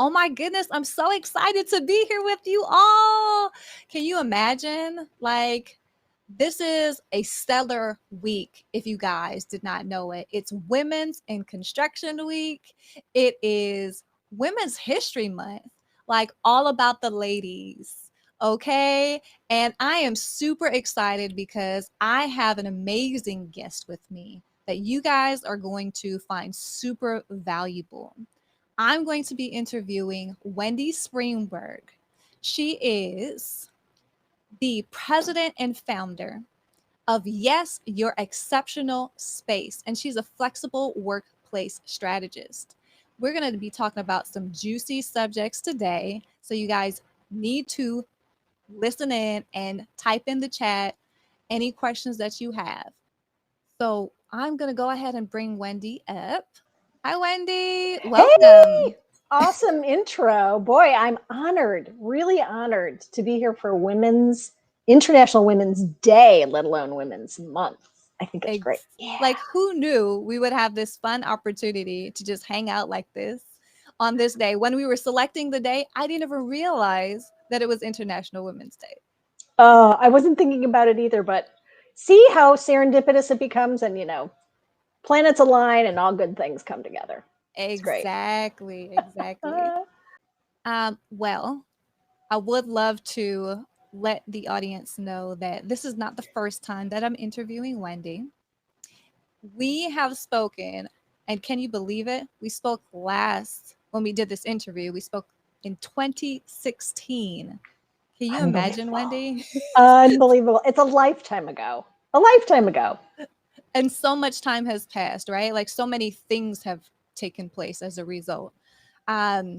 Oh my goodness, I'm so excited to be here with you all. Can you imagine? Like, this is a stellar week if you guys did not know it. It's Women's in Construction Week. It is Women's History Month, like all about the ladies. Okay. And I am super excited because I have an amazing guest with me that you guys are going to find super valuable. I'm going to be interviewing Wendy SpringBerg. She is the president and founder of Yes, Your Exceptional Space, and she's a flexible workplace strategist. We're going to be talking about some juicy subjects today, so you guys need to listen in and type in the chat any questions that you have. So I'm going to go ahead and bring Wendy up. Hi, Wendy. Welcome. Hey, awesome intro. Boy, I'm honored, really honored to be here for International Women's Day, let alone Women's Month. I think it's great. Yeah. Like, who knew we would have this fun opportunity to just hang out like this on this day? When we were selecting the day, I didn't even realize that it was International Women's Day. I wasn't thinking about it either, but see how serendipitous it becomes, and planets align and all good things come together. Exactly. Well, I would love to let the audience know that this is not the first time that I'm interviewing Wendy. We have spoken, and can you believe it? We spoke last when we did this interview. We spoke in 2016. Can you imagine, Wendy? Unbelievable. It's a lifetime ago. And so much time has passed, right? Like, so many things have taken place as a result. But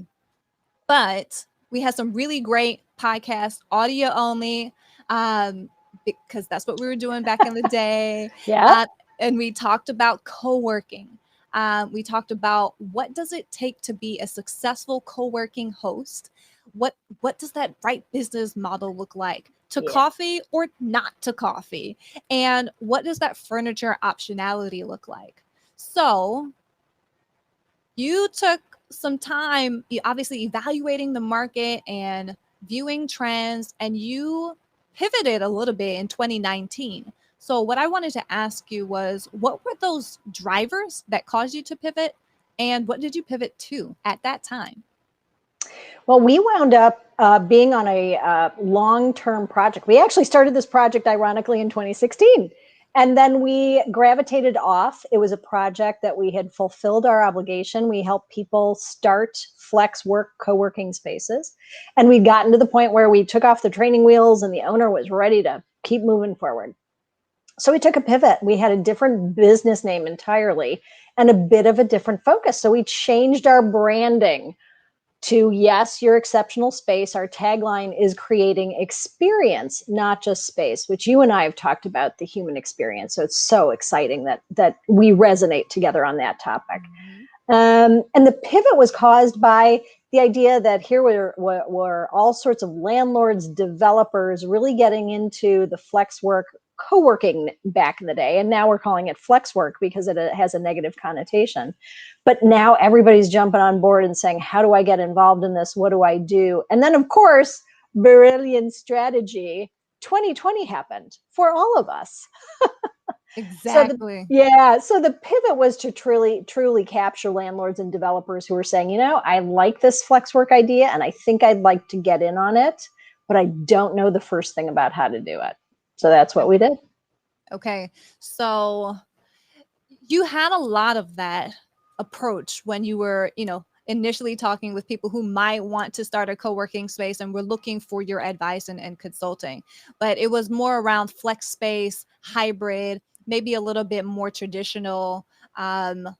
we had some really great podcasts, audio only, because that's what we were doing back in the day. Yeah. And we talked about co-working. We talked about what does it take to be a successful co-working host? What does that right business model look like? To coffee or not to coffee? And what does that furniture optionality look like? So you took some time, obviously evaluating the market and viewing trends, and you pivoted a little bit in 2019. So what I wanted to ask you was, what were those drivers that caused you to pivot, and what did you pivot to at that time? Well, we wound up being on a long-term project. We actually started this project, ironically, in 2016. And then we gravitated off. It was a project that we had fulfilled our obligation. We helped people start flex work co-working spaces. And we'd gotten to the point where we took off the training wheels and the owner was ready to keep moving forward. So we took a pivot. We had a different business name entirely and a bit of a different focus. So we changed our branding to Yes, Your Exceptional Space. Our tagline is creating experience, not just space, which you and I have talked about, the human experience. So it's so exciting that we resonate together on that topic. And the pivot was caused by the idea that here were all sorts of landlords, developers really getting into the flex work, co-working back in the day. And now we're calling it flex work because it has a negative connotation. But now everybody's jumping on board and saying, how do I get involved in this? What do I do? And then, of course, brilliant strategy, 2020 happened for all of us. Exactly. So the pivot was to truly capture landlords and developers who were saying, I like this flex work idea and I think I'd like to get in on it, but I don't know the first thing about how to do it. So that's what we did. Okay. So you had a lot of that approach when you were, initially talking with people who might want to start a co-working space and were looking for your advice and consulting. But it was more around flex space, hybrid, maybe a little bit more traditional, talking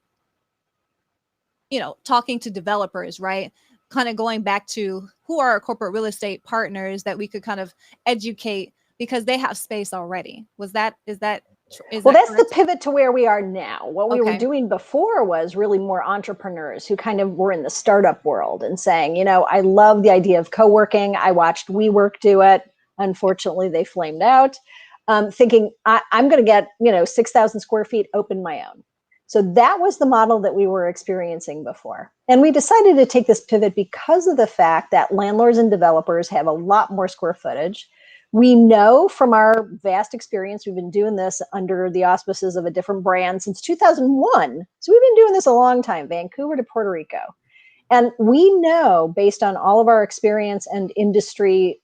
to developers, right? Kind of going back to who are our corporate real estate partners that we could kind of educate because they have space already. Is that that's correct? The pivot to where we are now. What we were doing before was really more entrepreneurs who kind of were in the startup world and saying, I love the idea of co-working. I watched WeWork do it. Unfortunately, they flamed out. Thinking I'm going to get, 6,000 square feet, open my own. So that was the model that we were experiencing before. And we decided to take this pivot because of the fact that landlords and developers have a lot more square footage. We know from our vast experience, we've been doing this under the auspices of a different brand since 2001. So we've been doing this a long time, Vancouver to Puerto Rico. And we know, based on all of our experience and industry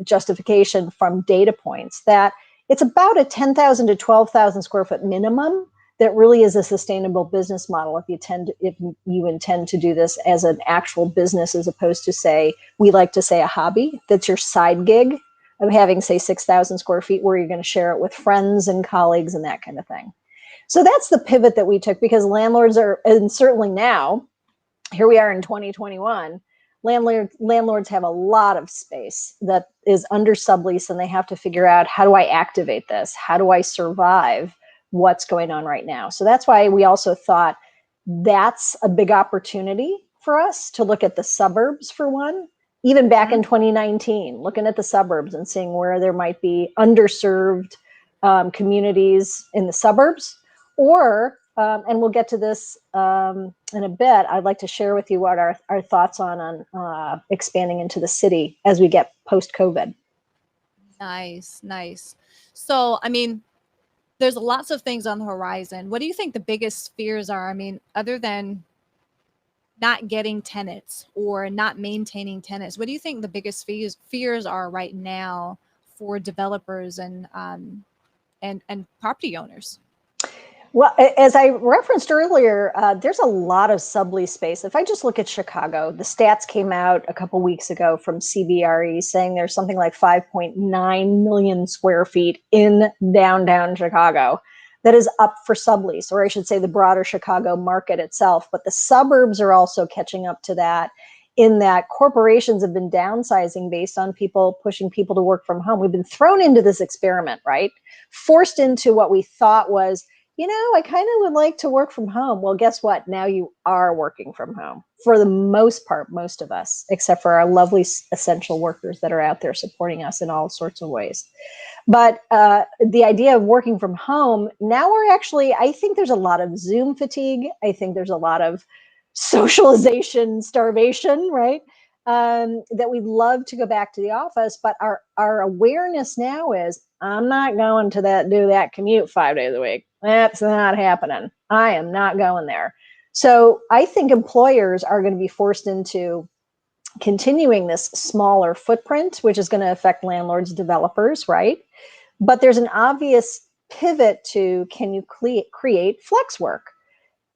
justification from data points, that it's about a 10,000 to 12,000 square foot minimum that really is a sustainable business model if you intend to do this as an actual business, as opposed to, say, we like to say a hobby. That's your side gig of having, say, 6,000 square feet where you're going to share it with friends and colleagues and that kind of thing. So that's the pivot that we took, because landlords are, and certainly now, here we are in 2021, landlords have a lot of space that is under sublease, and they have to figure out, how do I activate this? How do I survive what's going on right now? So that's why we also thought that's a big opportunity for us to look at the suburbs, for one. Even back in 2019, looking at the suburbs and seeing where there might be underserved communities in the suburbs, or and we'll get to this in a bit. I'd like to share with you what our thoughts on expanding into the city as we get post-COVID. Nice, nice. So, I mean, there's lots of things on the horizon. What do you think the biggest fears are? I mean, other than not getting tenants or not maintaining tenants, what do you think the biggest fears are right now for developers and property owners? Well, as I referenced earlier, there's a lot of sublease space. If I just look at Chicago, the stats came out a couple weeks ago from CBRE saying there's something like 5.9 million square feet in downtown Chicago that is up for sublease, or I should say the broader Chicago market itself. But the suburbs are also catching up to that, in that corporations have been downsizing based on pushing people to work from home. We've been thrown into this experiment, right? Forced into what we thought was, I kind of would like to work from home. Well, guess what? Now you are working from home for the most part, most of us, except for our lovely essential workers that are out there supporting us in all sorts of ways. But the idea of working from home, now I think there's a lot of Zoom fatigue. I think there's a lot of socialization starvation, right? That we'd love to go back to the office, but our awareness now is, I'm not going to do that commute 5 days a week. That's not happening. I am not going there. So I think employers are going to be forced into continuing this smaller footprint, which is going to affect landlords, developers, right? But there's an obvious pivot to, can you create flex work?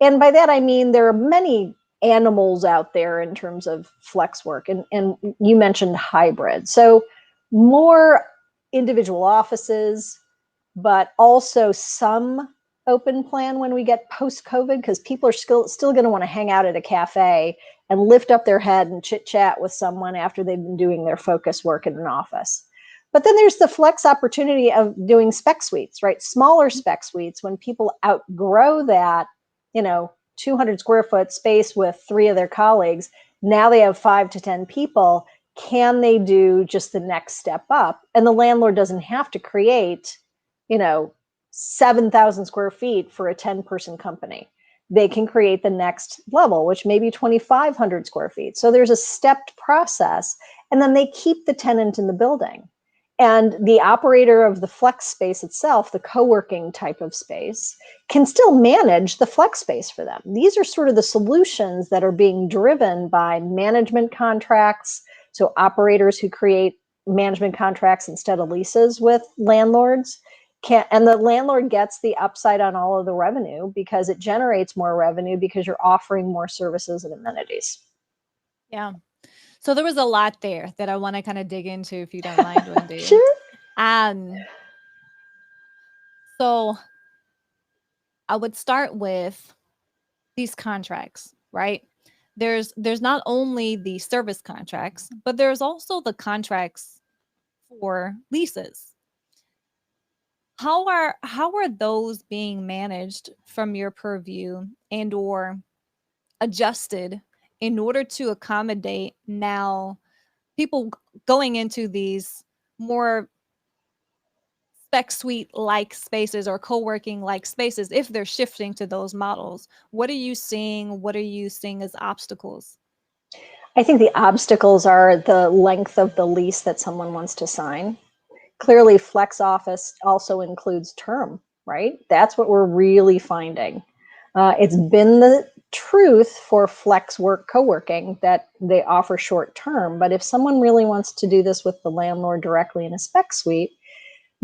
And by that, I mean, there are many animals out there in terms of flex work. And you mentioned hybrid. So more individual offices, but also some open plan when we get post-COVID, because people are still going to want to hang out at a cafe and lift up their head and chit chat with someone after they've been doing their focus work in an office. But then there's the flex opportunity of doing spec suites, right? Smaller spec suites, when people outgrow that, 200 square foot space with 3 of their colleagues, now they have 5 to 10 people. Can they do just the next step up? And the landlord doesn't have to create, 7,000 square feet for a 10-person company. They can create the next level, which may be 2,500 square feet. So there's a stepped process, and then they keep the tenant in the building. And the operator of the flex space itself, the co-working type of space, can still manage the flex space for them. These are sort of the solutions that are being driven by management contracts. So operators who create management contracts instead of leases with landlords and the landlord gets the upside on all of the revenue, because it generates more revenue because you're offering more services and amenities. Yeah. So there was a lot there that I want to kind of dig into, if you don't mind, Wendy. Sure. So I would start with these contracts, right? There's not only the service contracts, but there's also the contracts for leases. How are those being managed from your purview and or adjusted in order to accommodate now people going into these more spec suite like spaces or co-working like spaces, if they're shifting to those models? What are you seeing? What are you seeing as obstacles? I think the obstacles are the length of the lease that someone wants to sign. Clearly, flex office also includes term, right? That's what we're really finding. It's been the truth for flex work co-working that they offer short term, but if someone really wants to do this with the landlord directly in a spec suite,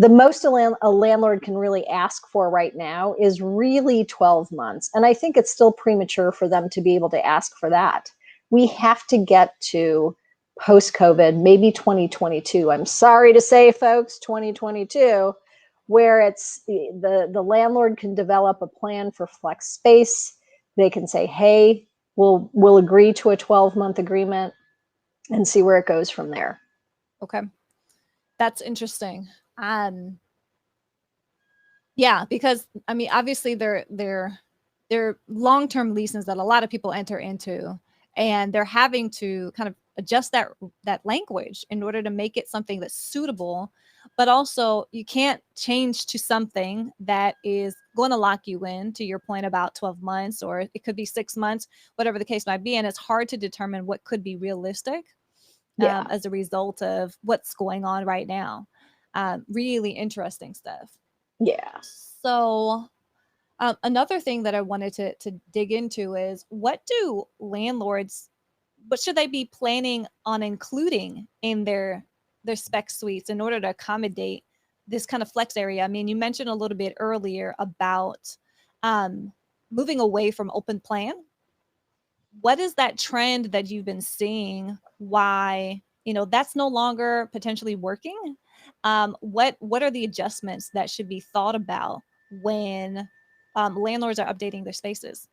the most a landlord can really ask for right now is really 12 months. And I think it's still premature for them to be able to ask for that. We have to get to post-COVID, maybe 2022. I'm sorry to say, folks, 2022, where it's the landlord can develop a plan for flex space. They can say, hey, we'll agree to a 12-month agreement and see where it goes from there. Okay. That's interesting. Yeah, because I mean, obviously they're long-term leases that a lot of people enter into, and they're having to kind of adjust that language in order to make it something that's suitable. But also, you can't change to something that is going to lock you in, to your point about 12 months, or it could be 6 months, whatever the case might be. And it's hard to determine what could be realistic as a result of what's going on right now. Really interesting stuff. Yeah. So another thing that I wanted to dig into is, what should they be planning on including in their spec suites in order to accommodate this kind of flex area? I mean, you mentioned a little bit earlier about moving away from open plan. What is that trend that you've been seeing? Why, that's no longer potentially working? What are the adjustments that should be thought about when landlords are updating their spaces?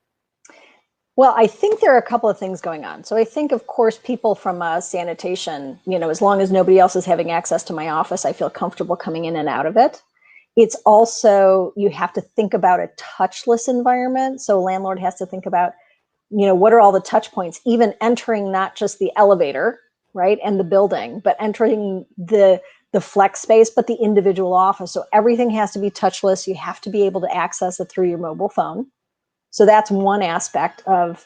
Well, I think there are a couple of things going on. So I think, of course, people from sanitation, as long as nobody else is having access to my office, I feel comfortable coming in and out of it. It's also, you have to think about a touchless environment. So a landlord has to think about, what are all the touch points, even entering not just the elevator, right, and the building, but entering the flex space, but the individual office. So everything has to be touchless. You have to be able to access it through your mobile phone. So that's one aspect of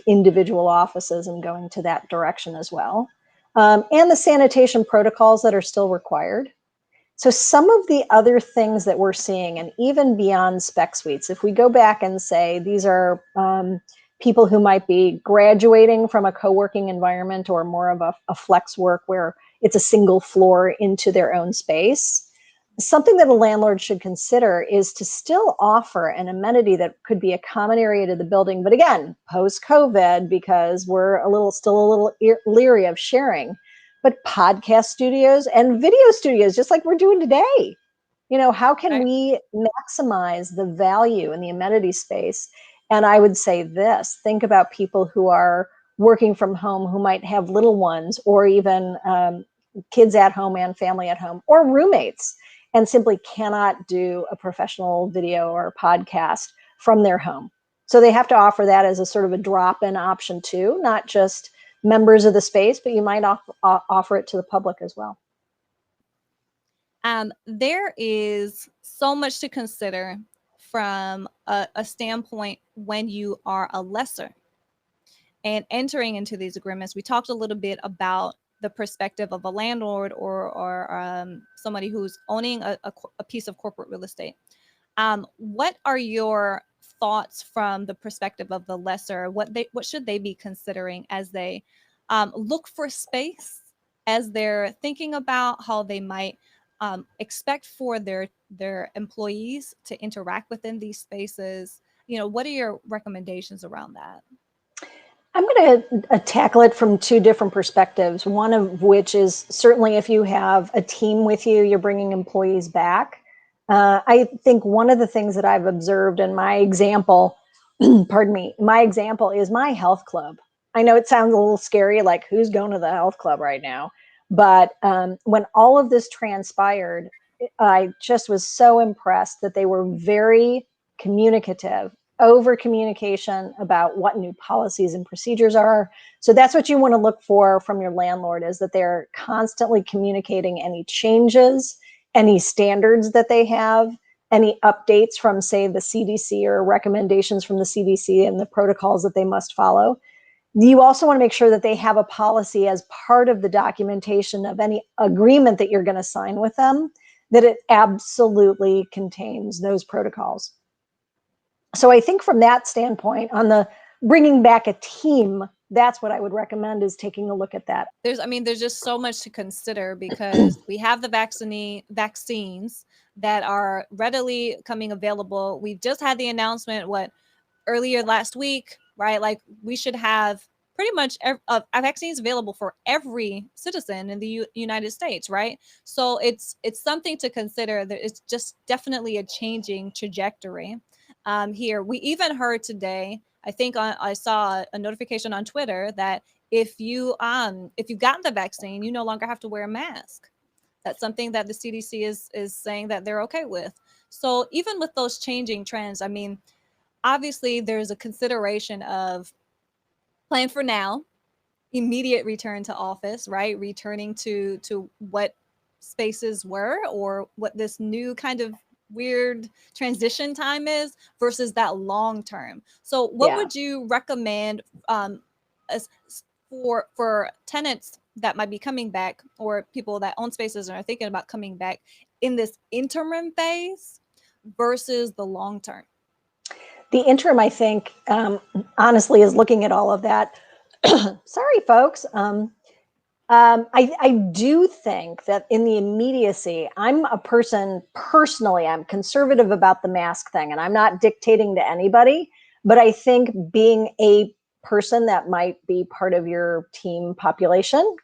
individual offices and going to that direction as well. And the sanitation protocols that are still required. So some of the other things that we're seeing, and even beyond spec suites, if we go back and say these are people who might be graduating from a co-working environment or more of a flex work where it's a single floor into their own space, something that a landlord should consider is to still offer an amenity that could be a common area to the building. But again, post-COVID, because we're still a little leery of sharing, but podcast studios and video studios, just like we're doing today. How can we maximize the value in the amenity space? And I would say this, think about people who are working from home, who might have little ones, or even kids at home and family at home, or roommates, and simply cannot do a professional video or podcast from their home. So they have to offer that as a sort of a drop-in option too, not just members of the space, but you might offer it to the public as well. There is so much to consider from a standpoint when you are a lessor and entering into these agreements. We talked a little bit about the perspective of a landlord or somebody who's owning a piece of corporate real estate. What are your thoughts from the perspective of the lessor? What should they be considering as they look for space, as they're thinking about how they might expect for their employees to interact within these spaces? What are your recommendations around that? I'm going to tackle it from two different perspectives, one of which is certainly if you have a team with you, you're bringing employees back. I think one of the things that I've observed in my example, pardon me, my example is my health club. I know it sounds a little scary, like who's going to the health club right now? But when all of this transpired, I just was so impressed that they were very communicative, over communication about what new policies and procedures are. So that's what you want to look for from your landlord, is that they're constantly communicating any changes any standards that they have, any updates from, say, the CDC or recommendations from the CDC and the protocols that they must follow. You also want to make sure that they have a policy as part of the documentation of any agreement that you're going to sign with them, that it absolutely contains those protocols. So I think from that standpoint, on the bringing back a team, that's what I would recommend, is taking a look at that. There's just so much to consider, because we have the vaccines that are readily coming available. We've just had the announcement, earlier last week, right? Like, we should have pretty much vaccines available for every citizen in the United States, right? So it's something to consider. That it's just definitely a changing trajectory. Here, we even heard today, I think I saw a notification on Twitter that if you've gotten the vaccine, you no longer have to wear a mask. That's something that the CDC is saying that they're okay with. So even with those changing trends, I mean, obviously there's a consideration of plan for now, immediate return to office, right? Returning to what spaces were, or what this new kind of weird transition time is, versus that long term. So what would you recommend as for tenants that might be coming back, or people that own spaces and are thinking about coming back, in this interim phase versus the long term? The interim, I think, honestly, is looking at all of that. Sorry, folks. I do think that in the immediacy, I'm a person personally, I'm conservative about the mask thing, and I'm not dictating to anybody, but I think being a person that might be part of your team population,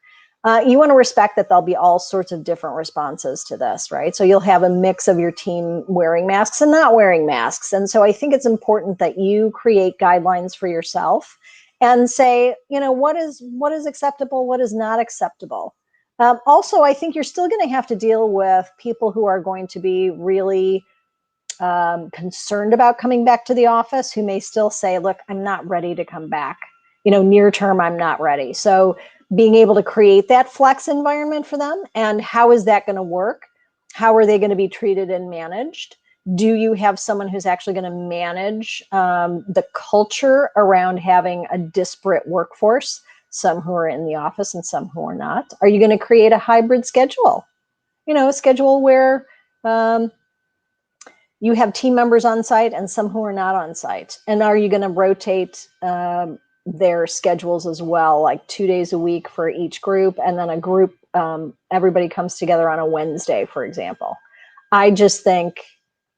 you want to respect that there'll be all sorts of different responses to this, right? So you'll have a mix of your team wearing masks and not wearing masks. And so I think it's important that you create guidelines for yourself and say, what is acceptable, what is not acceptable. Also, I think you're still going to have to deal with people who are going to be really concerned about coming back to the office, who may still say, look, I'm not ready to come back. Near term, I'm not ready. So being able to create that flex environment for them, and how is that going to work? How are they going to be treated and managed? Do you have someone who's actually going to manage the culture around having a disparate workforce, some who are in the office and some who are not? Are you going to create a hybrid schedule? A schedule where you have team members on site and some who are not on site? And are you going to rotate their schedules as well, like 2 days a week for each group, and then a group, everybody comes together on a Wednesday, for example? I just think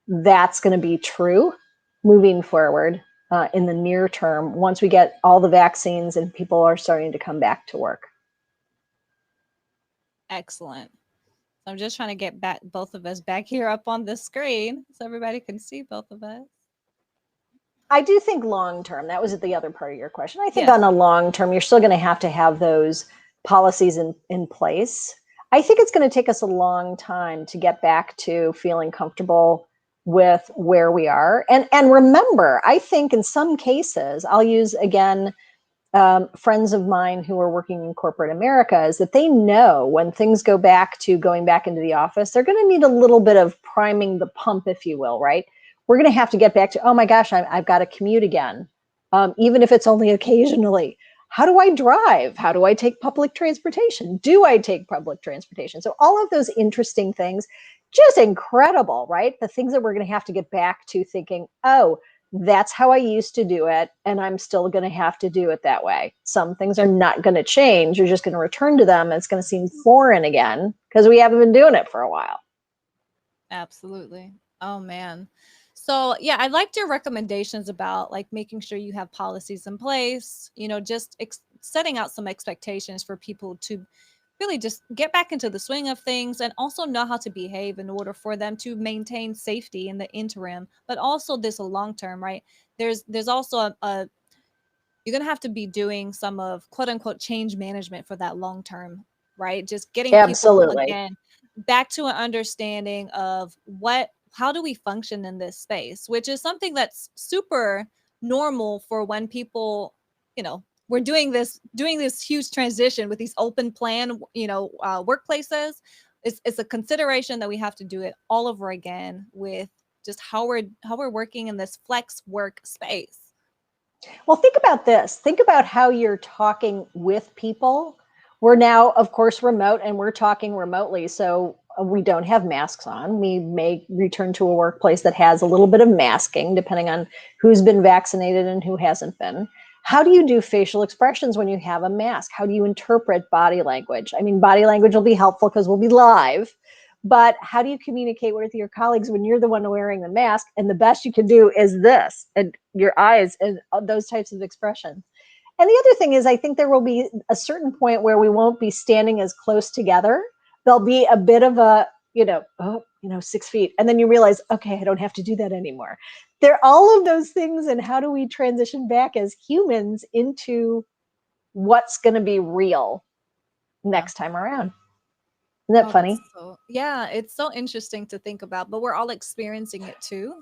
that's going to be true moving forward in the near term, once we get all the vaccines and people are starting to come back to work. Excellent. I'm just trying to get both of us back here up on the screen so everybody can see both of us. I do think long term, that was the other part of your question. I think on a long term, you're still going to have those policies in place. I think it's going to take us a long time to get back to feeling comfortable with where we are. And remember, I think in some cases, I'll use again, friends of mine who are working in corporate America, is that they know when things go back to going back into the office, they're going to need a little bit of priming the pump, if you will, right? We're going to have to get back to, oh my gosh, I've got to commute again, even if it's only occasionally. How do I drive? How do I take public transportation? Do I take public transportation? So all of those interesting things, just incredible, right? The things that we're going to have to get back to thinking, oh, that's how I used to do it, and I'm still going to have to do it that way. Some things are not going to change. You're just going to return to them, and it's going to seem foreign again because we haven't been doing it for a while. Absolutely. Oh, man. So, yeah, I liked your recommendations about like making sure you have policies in place, just setting out some expectations for people to really just get back into the swing of things, and also know how to behave in order for them to maintain safety in the interim, but also this long term, right? There's also you're going to have to be doing some of quote unquote change management for that long term, right? Just getting people again back to an understanding of how do we function in this space, which is something that's super normal for when people, we're doing this huge transition with these open plan, workplaces. it's a consideration that we have to do it all over again with just how we're working in this flex work space. Well, think about this. Think about how you're talking with people. We're now, of course, remote, and we're talking remotely. So we don't have masks on. We may return to a workplace that has a little bit of masking, depending on who's been vaccinated and who hasn't been. How do you do facial expressions when you have a mask? How do you interpret body language? I mean, body language will be helpful because we'll be live. But how do you communicate with your colleagues when you're the one wearing the mask? And the best you can do is this, and your eyes, and those types of expressions. And the other thing is, I think there will be a certain point where we won't be standing as close together. There'll be a bit of a, 6 feet. And then you realize, okay, I don't have to do that anymore. There are all of those things. And how do we transition back as humans into what's going to be real next time around? Isn't that funny? Yeah, it's so interesting to think about, but we're all experiencing it too,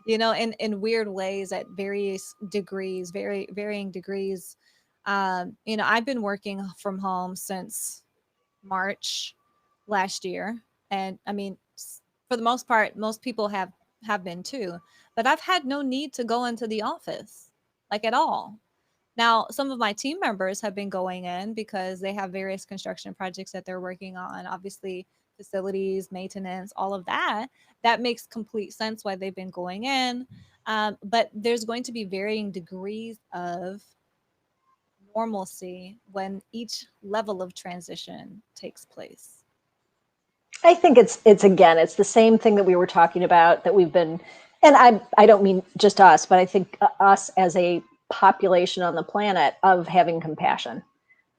in weird ways at various degrees, varying degrees. I've been working from home since March last year. And I mean, for the most part, most people have been too, but I've had no need to go into the office, like, at all. Now, some of my team members have been going in because they have various construction projects that they're working on, obviously facilities, maintenance, all of that. That makes complete sense why they've been going in. But there's going to be varying degrees of normalcy when each level of transition takes place. I think it's the same thing that we were talking about, that we've been, and I don't mean just us, but I think us as a population on the planet, of having compassion.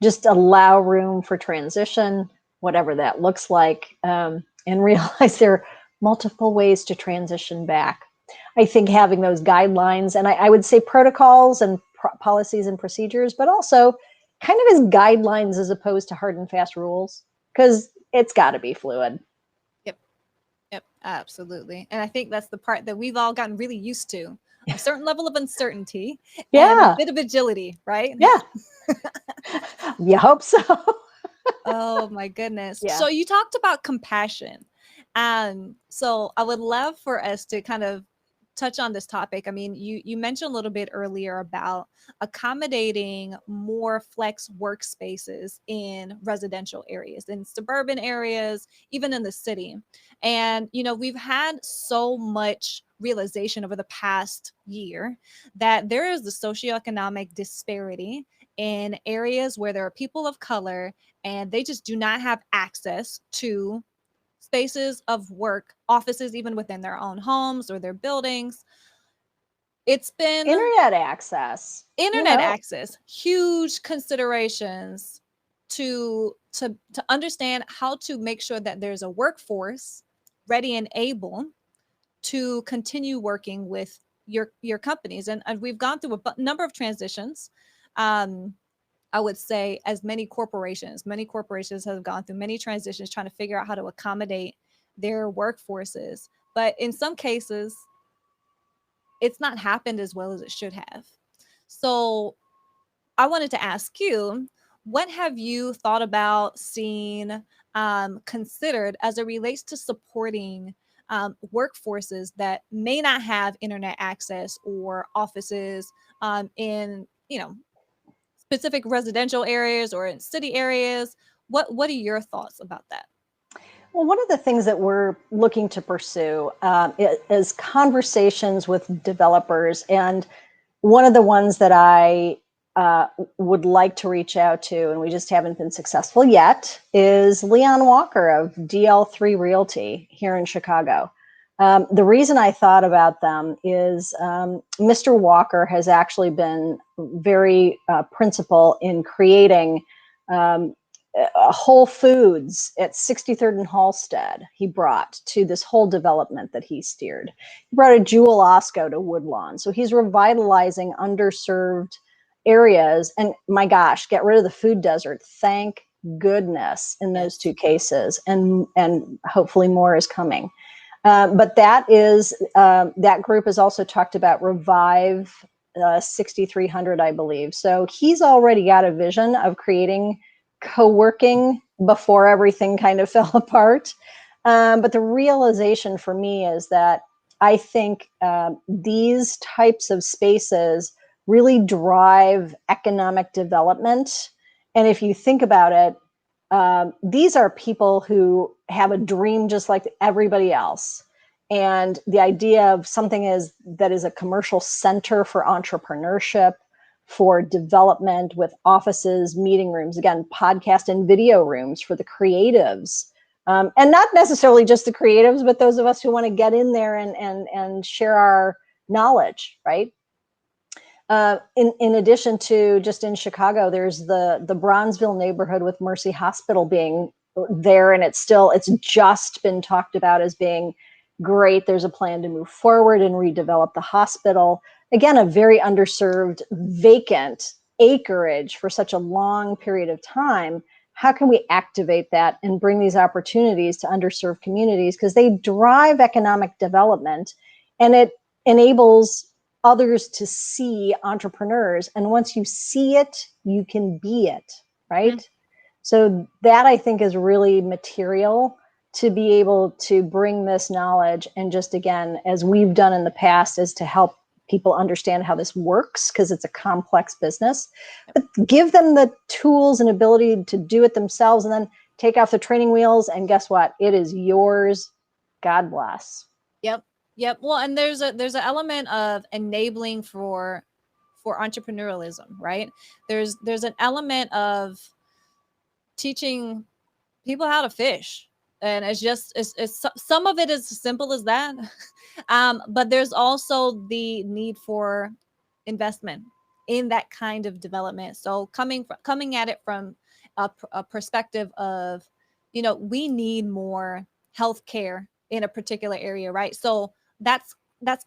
Just allow room for transition, whatever that looks like, and realize there are multiple ways to transition back. I think having those guidelines, and I would say protocols and policies and procedures, but also kind of as guidelines as opposed to hard and fast rules, because it's got to be fluid. Yep, absolutely. And I think that's the part that we've all gotten really used to. A certain level of uncertainty and a bit of agility, right? Yeah. You hope so. Oh my goodness. Yeah. So you talked about compassion. So I would love for us to kind of touch on this topic. I mean, you mentioned a little bit earlier about accommodating more flex workspaces in residential areas, in suburban areas, even in the city. And, we've had so much realization over the past year that there is the socioeconomic disparity in areas where there are people of color and they just do not have access to spaces of work, offices, even within their own homes or their buildings. It's been internet access, huge considerations to understand how to make sure that there's a workforce ready and able to continue working with your companies. And we've gone through a number of transitions. I would say as many corporations have gone through many transitions trying to figure out how to accommodate their workforces. But in some cases, it's not happened as well as it should have. So I wanted to ask you, what have you thought about, seen, considered as it relates to supporting workforces that may not have internet access or offices in, specific residential areas or in city areas? What are your thoughts about that? Well, one of the things that we're looking to pursue is conversations with developers. And one of the ones that I would like to reach out to, and we just haven't been successful yet, is Leon Walker of DL3 Realty here in Chicago. The reason I thought about them is Mr. Walker has actually been very principal in creating Whole Foods at 63rd and Halsted. He brought to this whole development that he steered. He brought a Jewel Osco to Woodlawn. So he's revitalizing underserved areas. And my gosh, get rid of the food desert. Thank goodness in those two cases. And hopefully more is coming. But that group has also talked about Revive 6300, I believe. So he's already got a vision of creating co-working before everything kind of fell apart. But the realization for me is that I think these types of spaces really drive economic development. And if you think about it, these are people who have a dream just like everybody else. And the idea of something that is a commercial center for entrepreneurship, for development, with offices, meeting rooms, again, podcast and video rooms for the creatives. And not necessarily just the creatives, but those of us who want to get in there and share our knowledge, right? In addition to, just in Chicago, there's the Bronzeville neighborhood with Mercy Hospital being there, and it's just been talked about as being great. There's a plan to move forward and redevelop the hospital. Again, a very underserved, vacant acreage for such a long period of time. How can we activate that and bring these opportunities to underserved communities? Because they drive economic development, and it enables others to see entrepreneurs. And once you see it, you can be it, right? Mm-hmm. So that, I think, is really material to be able to bring this knowledge. And just, again, as we've done in the past, is to help people understand how this works, because it's a complex business, but give them the tools and ability to do it themselves, and then take off the training wheels. And guess what? It is yours. God bless. Yep. Well, and there's an element of enabling for entrepreneurialism, right? There's an element of teaching people how to fish, and it's some of it is as simple as that. But there's also the need for investment in that kind of development. So coming at it from a perspective of, we need more healthcare in a particular area, right? So that's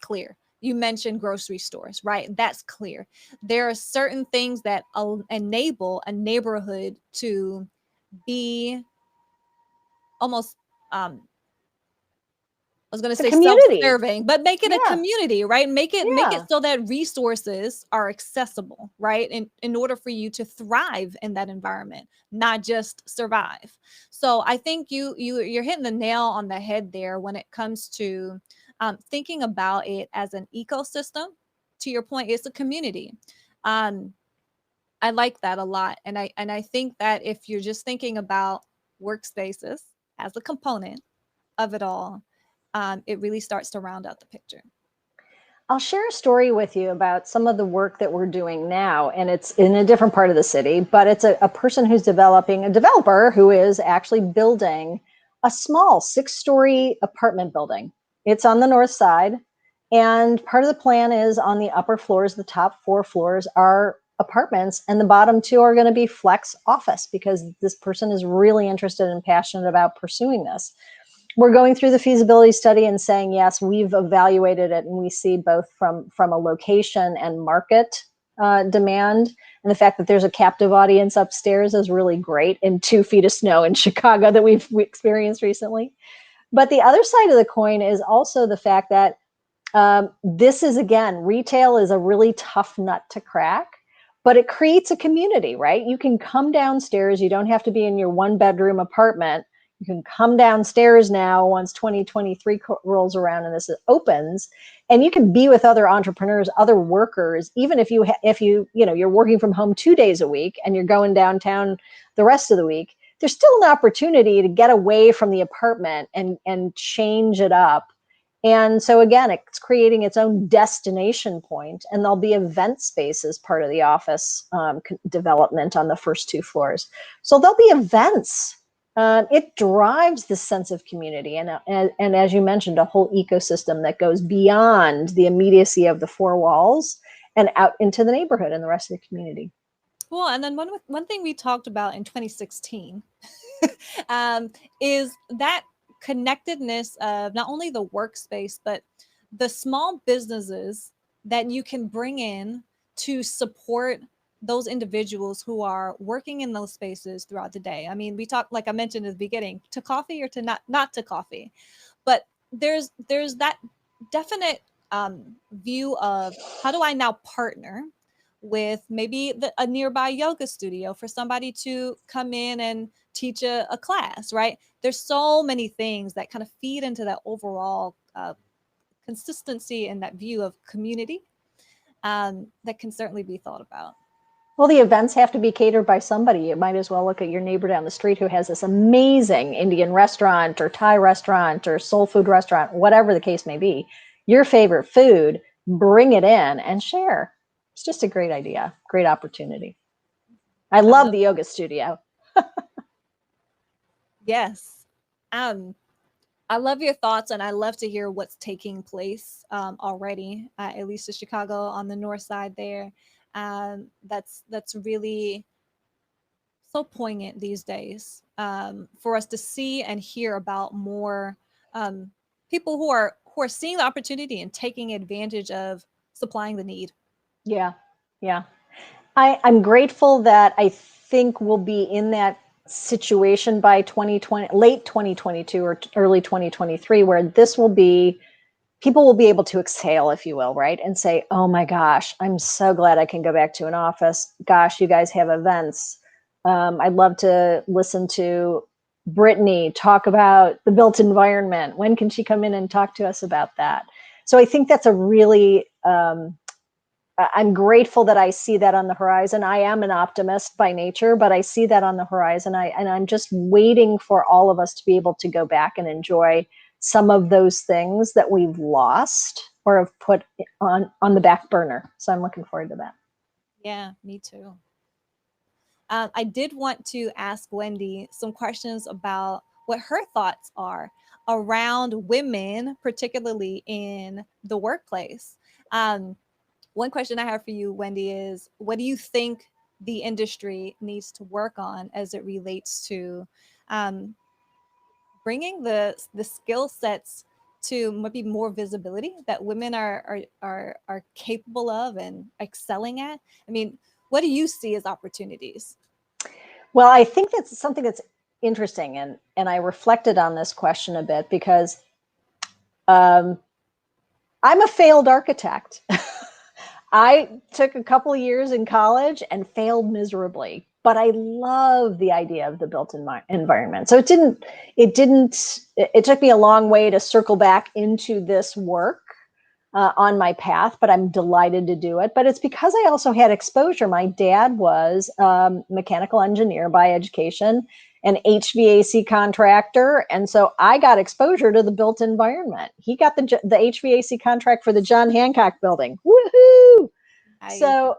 clear. You mentioned grocery stores, right? That's clear. There are certain things that enable a neighborhood to be almost, I was going to say self-serving, but make it a community, right? Make it so that resources are accessible, right? In order for you to thrive in that environment, not just survive. So I think you're hitting the nail on the head there when it comes to thinking about it as an ecosystem. To your point, it's a community. I like that a lot. And I think that if you're just thinking about workspaces as a component of it all, it really starts to round out the picture. I'll share a story with you about some of the work that we're doing now, and it's in a different part of the city, but it's a person who's a developer who is actually building a small 6-story apartment building. It's on the north side, and part of the plan is on the upper floors, the top 4 floors are apartments, and the bottom 2 are going to be flex office, because this person is really interested and passionate about pursuing this. We're going through the feasibility study and saying, yes, we've evaluated it, and we see both from a location and market demand. And the fact that there's a captive audience upstairs is really great, in 2 feet of snow in Chicago that we experienced recently. But the other side of the coin is also the fact that this is, again, retail is a really tough nut to crack, but it creates a community, right? You can come downstairs. You don't have to be in your 1-bedroom apartment. You can come downstairs now once 2023 rolls around and this opens, and you can be with other entrepreneurs, other workers. Even if you're working from home 2 days a week and you're going downtown the rest of the week, there's still an opportunity to get away from the apartment and change it up. And so, again, it's creating its own destination point, and there'll be event spaces part of the office development on the first 2 floors. So there'll be events. It drives the sense of community, and as you mentioned, a whole ecosystem that goes beyond the immediacy of the 4 walls and out into the neighborhood and the rest of the community. Well, and then one thing we talked about in 2016 is that connectedness of not only the workspace, but the small businesses that you can bring in to support those individuals who are working in those spaces throughout the day. I mean, we talked, like I mentioned at the beginning, to coffee or to not to coffee, but there's that definite view of how do I now partner with maybe a nearby yoga studio for somebody to come in and teach a class, right? There's so many things that kind of feed into that overall consistency and that view of community that can certainly be thought about. Well, the events have to be catered by somebody. You might as well look at your neighbor down the street who has this amazing Indian restaurant or Thai restaurant or soul food restaurant, whatever the case may be. Your favorite food, bring it in and share. It's just a great idea, great opportunity. I love the yoga studio. Yes. I love your thoughts, and I love to hear what's taking place already, at least in Chicago on the north side there. That's really so poignant these days for us to see and hear about more people who are seeing the opportunity and taking advantage of supplying the need. Yeah, yeah. I'm grateful that I think we'll be in that situation by 2020, late 2022 or early 2023, where this will be, people will be able to exhale, if you will, right? And say, oh my gosh, I'm so glad I can go back to an office. Gosh, you guys have events. I'd love to listen to Brittanie talk about the built environment. When can she come in and talk to us about that? So I think that's a really, I'm grateful that I see that on the horizon. I am an optimist by nature, but I see that on the horizon. And I'm just waiting for all of us to be able to go back and enjoy some of those things that we've lost or have put on the back burner. So I'm looking forward to that. Yeah, me too. I did want to ask Wendy some questions about what her thoughts are around women, particularly in the workplace. Um, One question I have for you, Wendy, is what do you think the industry needs to work on as it relates to um, bringing the skill sets to maybe more visibility that women are capable of and excelling at? I mean, what do you see as opportunities? Well, I think that's something that's interesting. And I reflected on this question a bit because um, I'm a failed architect. I took a couple of years in college and failed miserably, but I love the idea of the built environment. So it took me a long way to circle back into this work on my path, but I'm delighted to do it. But it's because I also had exposure. My dad was mechanical engineer by education, an HVAC contractor. And so I got exposure to the built environment. He got the HVAC contract for the John Hancock building. Woohoo! So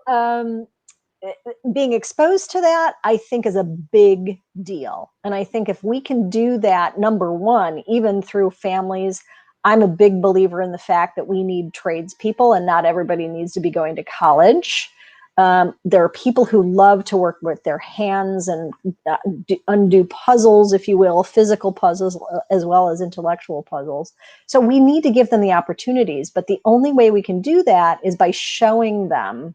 being exposed to that, I think, is a big deal. And I think if we can do that, number one, even through families, I'm a big believer in the fact that we need tradespeople and not everybody needs to be going to college. There are people who love to work with their hands and undo puzzles, if you will, physical puzzles as well as intellectual puzzles. So we need to give them the opportunities. But the only way we can do that is by showing them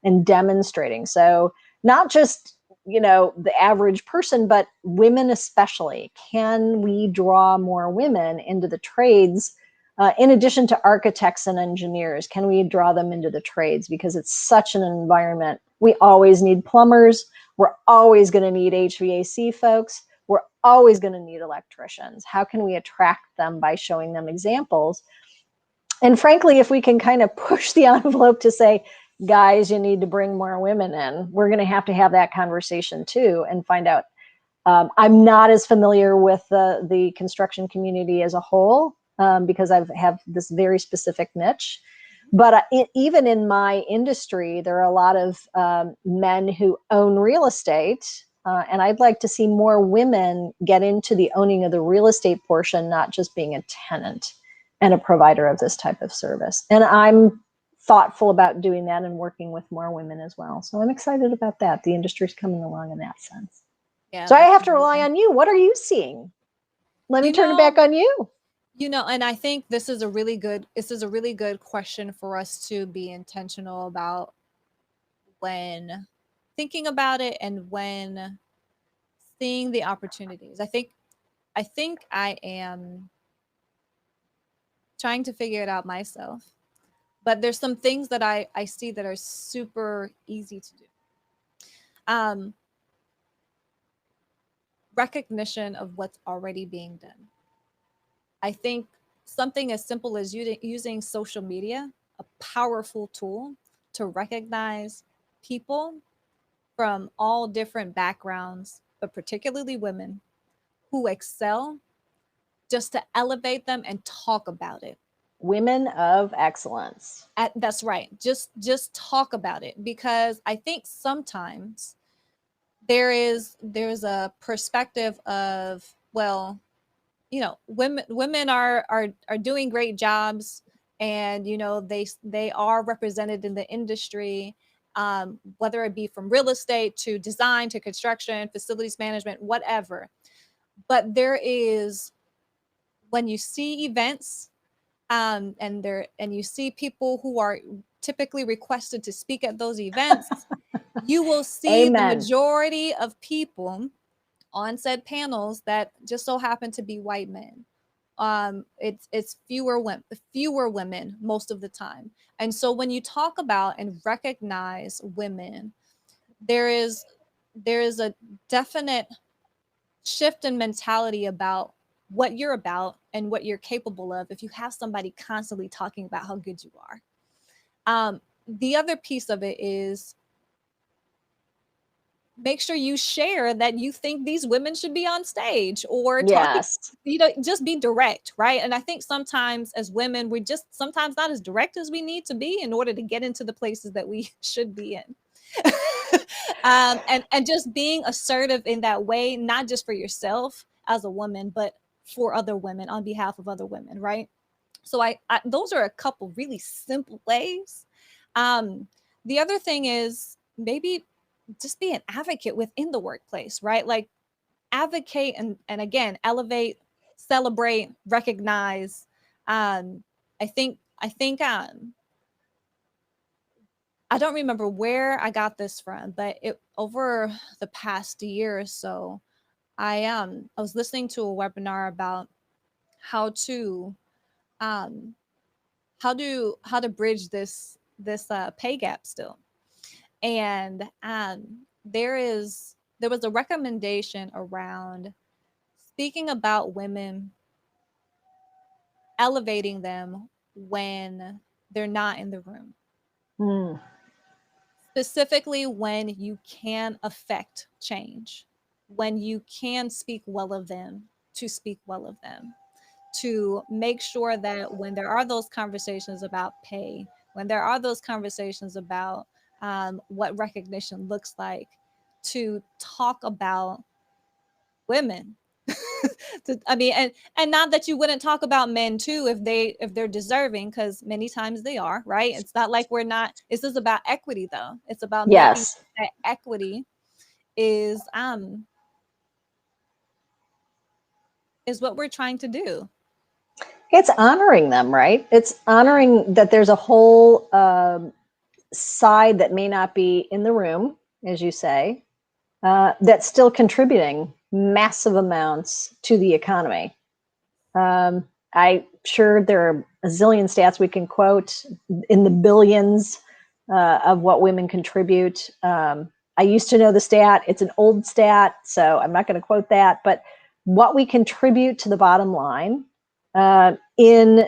and demonstrating. So not just, the average person, but women especially. Can we draw more women into the trades? In addition to architects and engineers, can we draw them into the trades? Because it's such an environment. We always need plumbers. We're always going to need HVAC folks. We're always going to need electricians. How can we attract them by showing them examples? And frankly, if we can kind of push the envelope to say, guys, you need to bring more women in, we're going to have that conversation too and find out. I'm not as familiar with the construction community as a whole because I have this very specific niche. But even in my industry, there are a lot of men who own real estate. And I'd like to see more women get into the owning of the real estate portion, not just being a tenant and a provider of this type of service. And I'm thoughtful about doing that and working with more women as well. So I'm excited about that. The industry's coming along in that sense. Yeah, so I have to rely on you. What are you seeing? Let me turn it back on you. And I think this is a really good question for us to be intentional about when thinking about it and when seeing the opportunities. I am trying to figure it out myself, but there's some things that I see that are super easy to do. Um, Recognition of what's already being done. I think something as simple as using social media, a powerful tool to recognize people from all different backgrounds, but particularly women who excel, just to elevate them and talk about it. Women of excellence. That's right. Just talk about it, because I think sometimes there's a perspective of, well, women are doing great jobs, and they are represented in the industry, whether it be from real estate to design to construction, facilities management, whatever. But there is, when you see events, and you see people who are typically requested to speak at those events, you will see the Amen. majority of people on said panels that just so happen to be white men. It's fewer women most of the time. And so when you talk about and recognize women, there is a definite shift in mentality about what you're about and what you're capable of if you have somebody constantly talking about how good you are. The other piece of it is, make sure you share that you think these women should be on stage or talking, Yes. just be direct, right? And I think sometimes as women, we're just sometimes not as direct as we need to be in order to get into the places that we should be in. And just being assertive in that way, not just for yourself as a woman, but for other women, on behalf of other women, right? So I those are a couple really simple ways. um the other thing is, maybe just be an advocate within the workplace, right? Like, advocate and again, elevate, celebrate, recognize. I think I don't remember where I got this from, but it over the past year or so, I was listening to a webinar about how to um how to bridge this pay gap still. And there was a recommendation around speaking about women, elevating them when they're not in the room, Mm. specifically when you can affect change, when you can speak well of them, to speak well of them, to make sure that when there are those conversations about pay, when there are those conversations about what recognition looks like, to talk about women. I mean, and not that you wouldn't talk about men too if they're deserving, because many times they are, right? It's not like we're not. This is about equity, though. It's about making Yes. that equity is what we're trying to do. It's honoring them, right? It's honoring that there's a whole side that may not be in the room, as you say, that's still contributing massive amounts to the economy. I'm sure there are a zillion stats we can quote in the billions of what women contribute. I used to know the stat. It's an old stat, so I'm not going to quote that. But what we contribute to the bottom line in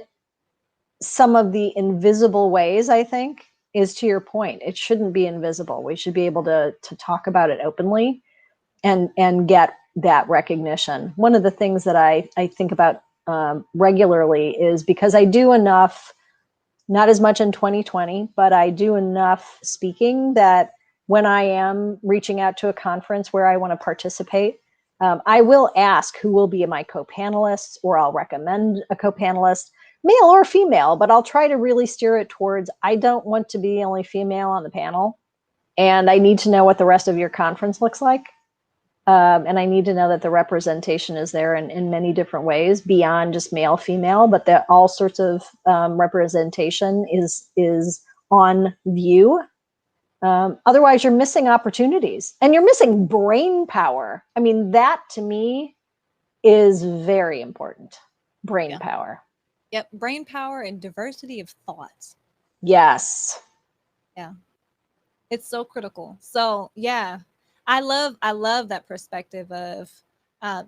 some of the invisible ways, I think, is to your point. It shouldn't be invisible. We should be able to talk about it openly and get that recognition. One of the things that I think about regularly is, because I do enough, not as much in 2020, but I do enough speaking that when I am reaching out to a conference where I want to participate, I will ask who will be my co-panelists, or I'll recommend a co-panelist, male or female, but I'll try to really steer it towards, I don't want to be the only female on the panel, and I need to know what the rest of your conference looks like. And I need to know that the representation is there in many different ways beyond just male, female, but that all sorts of representation is on view. Otherwise, you're missing opportunities and you're missing brain power. I mean, that to me is very important. Brain Yeah. power. Yep. Brain power and diversity of thoughts. Yes. Yeah. It's so critical. So yeah, I love that perspective of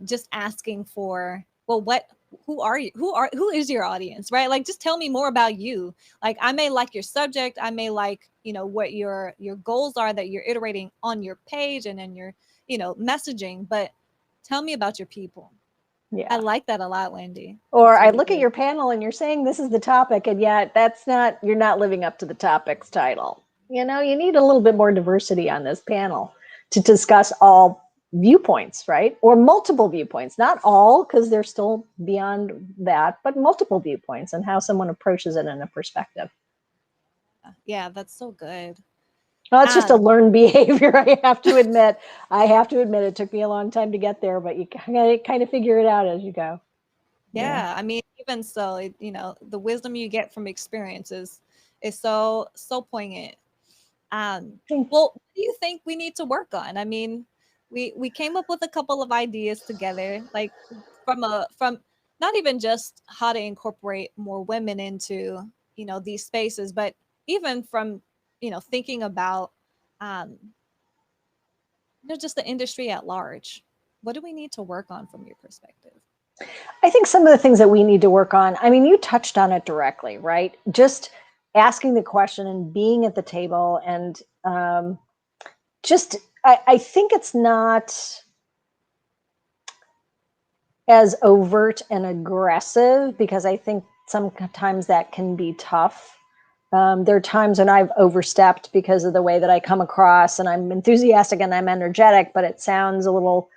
just asking for, well, what, who is your audience, right? Like, just tell me more about you. Like, I may like your subject, I may like, what your goals are that you're iterating on your page and in your, messaging, but tell me about your people. I Yeah. like that a lot, Wendy. Or That's I really look at good. your panel and you're saying this is the topic, and yet you're not living up to the topic's title. You need a little bit more diversity on this panel to discuss all viewpoints, right? Or multiple viewpoints, not all, because they're still beyond that, but multiple viewpoints and how someone approaches it in a perspective. Yeah, that's so good. Well, it's just a Um, learned behavior. I have to admit. It took me a long time to get there, but you kind of figure it out as you go. Yeah, I mean, even so, the wisdom you get from experiences is so poignant. Yeah. Well, what do you think we need to work on? I mean, we came up with a couple of ideas together, like from not even just how to incorporate more women into these spaces, but even from thinking about um, just the industry at large. What do we need to work on from your perspective? I think some of the things that we need to work on, I mean, you touched on it directly, right? Just asking the question and being at the table, and I think it's not as overt and aggressive, because I think sometimes that can be tough. There are times when I've overstepped because of the way that I come across, and I'm enthusiastic and I'm energetic, but it sounds a little,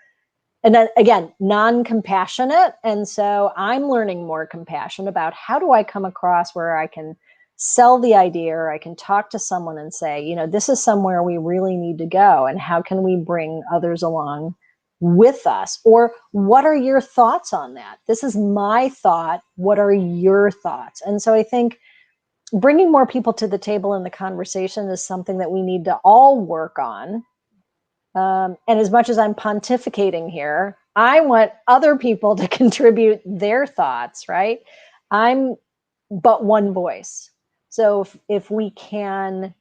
and then again, non-compassionate. And so I'm learning more compassion about how do I come across where I can sell the idea, or I can talk to someone and say, this is somewhere we really need to go, and how can we bring others along with us? Or what are your thoughts on that? This is my thought. What are your thoughts? And so I think bringing more people to the table in the conversation is something that we need to all work on. And as much as I'm pontificating here, I want other people to contribute their thoughts, right? I'm but one voice. So if we can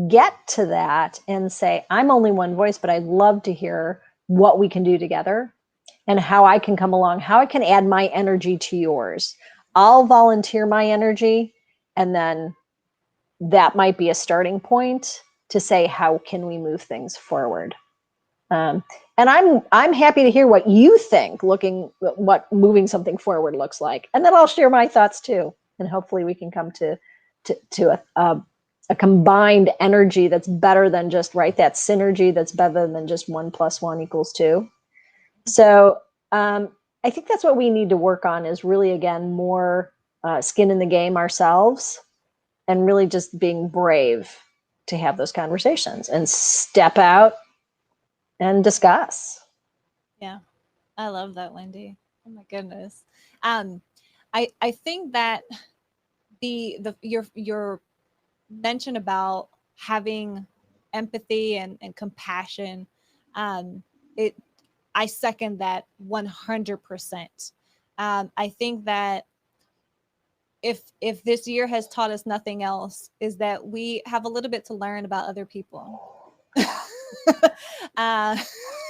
get to that and say, I'm only one voice, but I'd love to hear what we can do together and how I can come along, how I can add my energy to yours. I'll volunteer my energy, and then that might be a starting point to say, how can we move things forward? And I'm happy to hear what you think, looking what moving something forward looks like, and then I'll share my thoughts too, and hopefully we can come to a combined energy that's better than just, right, that synergy that's better than just 1 + 1 = 2. So I think that's what we need to work on, is really, again, more skin in the game ourselves, and really just being brave to have those conversations and step out and discuss. Yeah, I love that, Wendy. Oh my goodness. Um, I think that your mention about having empathy and compassion, it I second that 100%. I think that if this year has taught us nothing else, is that we have a little bit to learn about other people. uh,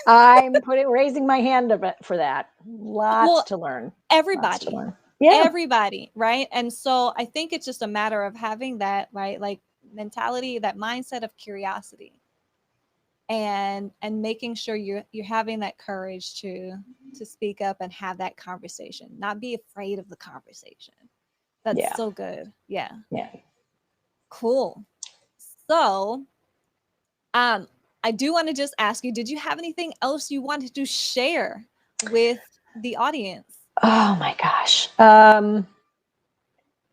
I'm raising my hand for that. Lots well, to learn. Lots to everybody, learn. Yeah. everybody, right? And so I think it's just a matter of having that, right, like mentality, that mindset of curiosity, and making sure you're having that courage to speak up and have that conversation, not be afraid of the conversation. That's Yeah. so good. Yeah. Yeah. Cool. So um I do want to just ask you, did you have anything else you wanted to share with the audience? Oh my gosh.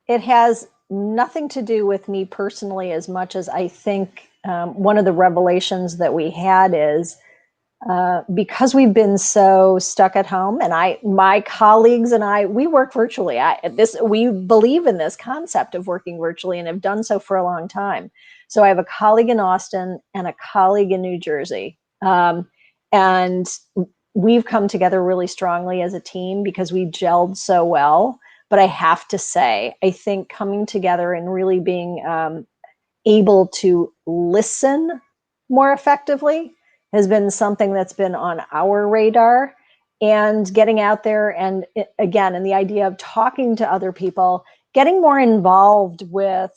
It has nothing to do with me personally, as much as I think one of the revelations that we had is, because we've been so stuck at home, and my colleagues and we work virtually. We believe in this concept of working virtually and have done so for a long time. So I have a colleague in Austin and a colleague in New Jersey. And we've come together really strongly as a team because we gelled so well. But I have to say, I think coming together and really being able to listen more effectively has been something that's been on our radar. And getting out there and again, and the idea of talking to other people, getting more involved with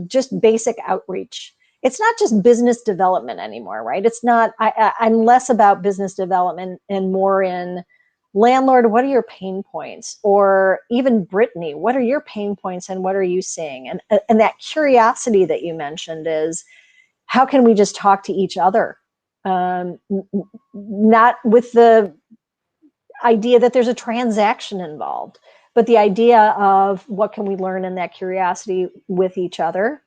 just basic outreach. It's not just business development anymore, right? It's not, I'm less about business development and more in landlord, what are your pain points? Or even Brittanie, what are your pain points and what are you seeing? And that curiosity that you mentioned is, how can we just talk to each other? Not with the idea that there's a transaction involved, but the idea of what can we learn in that curiosity with each other,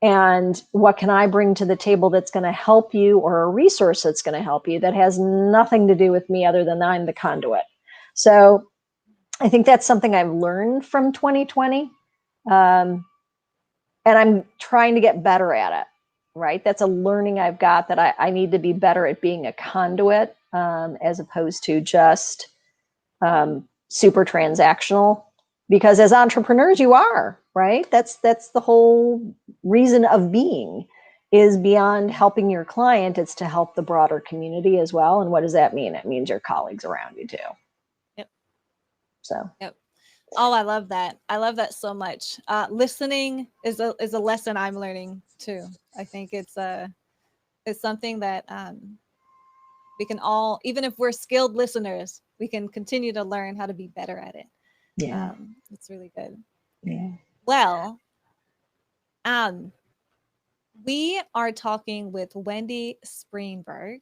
and what can I bring to the table that's going to help you, or a resource that's going to help you that has nothing to do with me other than I'm the conduit. So I think that's something I've learned from 2020. And I'm trying to get better at it, right? That's a learning I've got, that I need to be better at being a conduit, as opposed to just super transactional, because as entrepreneurs you are, right? That's the whole reason of being, is beyond helping your client, it's to help the broader community as well. And what does that mean? It means your colleagues around you too. Yep. So Yep. Oh, I love that. I love that so much. Listening is a lesson I'm learning too. I think it's something that we can all, even if we're skilled listeners, we can continue to learn how to be better at it. yeah. It's really good. Yeah. Well, we are talking with Wendy SpringBerg,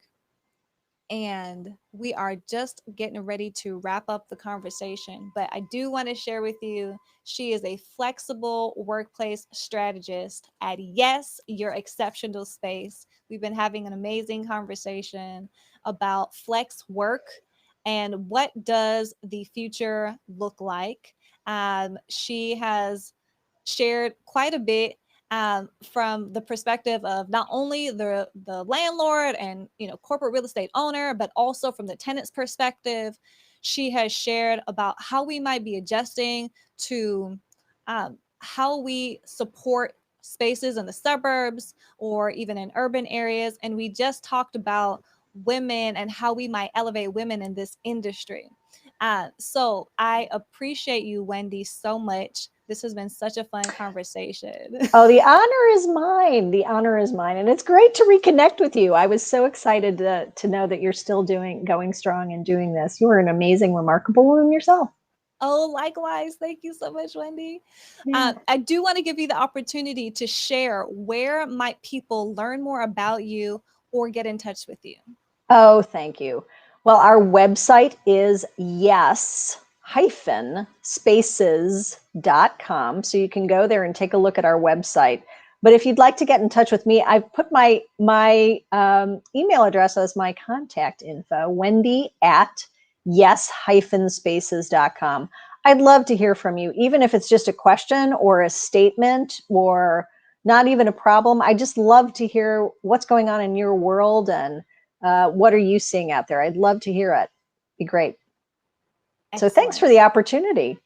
and we are just getting ready to wrap up the conversation. But I do want to share with you, she is a flexible workplace strategist at Yes, Your Exceptional Space. We've been having an amazing conversation about flex work and what does the future look like. She has shared quite a bit, from the perspective of not only the landlord and corporate real estate owner, but also from the tenant's perspective. She has shared about how we might be adjusting to how we support spaces in the suburbs or even in urban areas, and we just talked about women and how we might elevate women in this industry. So I appreciate you, Wendy, so much. This has been such a fun conversation. Oh, the honor is mine. The honor is mine. And it's great to reconnect with you. I was so excited to know that you're still going strong and doing this. You are an amazing, remarkable woman yourself. Oh, likewise. Thank you so much, Wendy. Yeah. I do want to give you the opportunity to share, where might people learn more about you or get in touch with you? Oh, thank you. Well, our website is yes-spaces.com. So you can go there and take a look at our website. But if you'd like to get in touch with me, I've put my email address as my contact info, Wendy at yes-spaces.com. I'd love to hear from you, even if it's just a question or a statement or not even a problem. I just love to hear what's going on in your world, and what are you seeing out there? I'd love to hear it. Be great. Excellent. So thanks for the opportunity.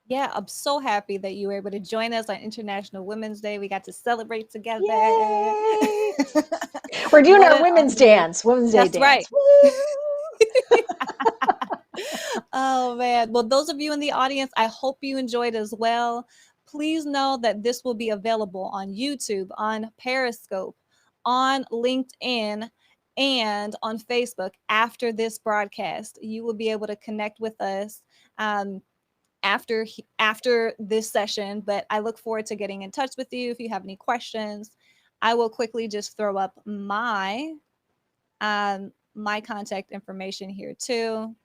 Yeah, I'm so happy that you were able to join us on International Women's Day. We got to celebrate together. Yay! We're doing our women's dance, Women's Day That's dance. Right. Oh, man. Well, those of you in the audience, I hope you enjoyed as well. Please know that this will be available on YouTube, on Periscope, on LinkedIn, and on Facebook after this broadcast. You will be able to connect with us after this session, but I look forward to getting in touch with you if you have any questions. I will quickly just throw up my contact information here too.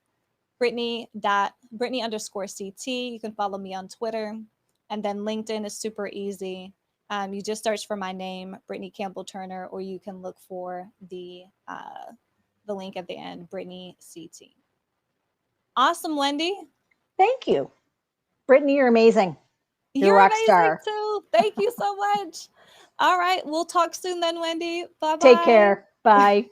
Brittanie_CT. You can follow me on Twitter, and then LinkedIn is super easy. You just search for my name, Brittanie Campbell-Turner, or you can look for the link at the end, Brittanie CT. Awesome, Wendy. Thank you. Brittanie, you're amazing. You're a rock amazing star. Too. Thank you so much. All right. We'll talk soon then, Wendy. Bye-bye. Take care. Bye.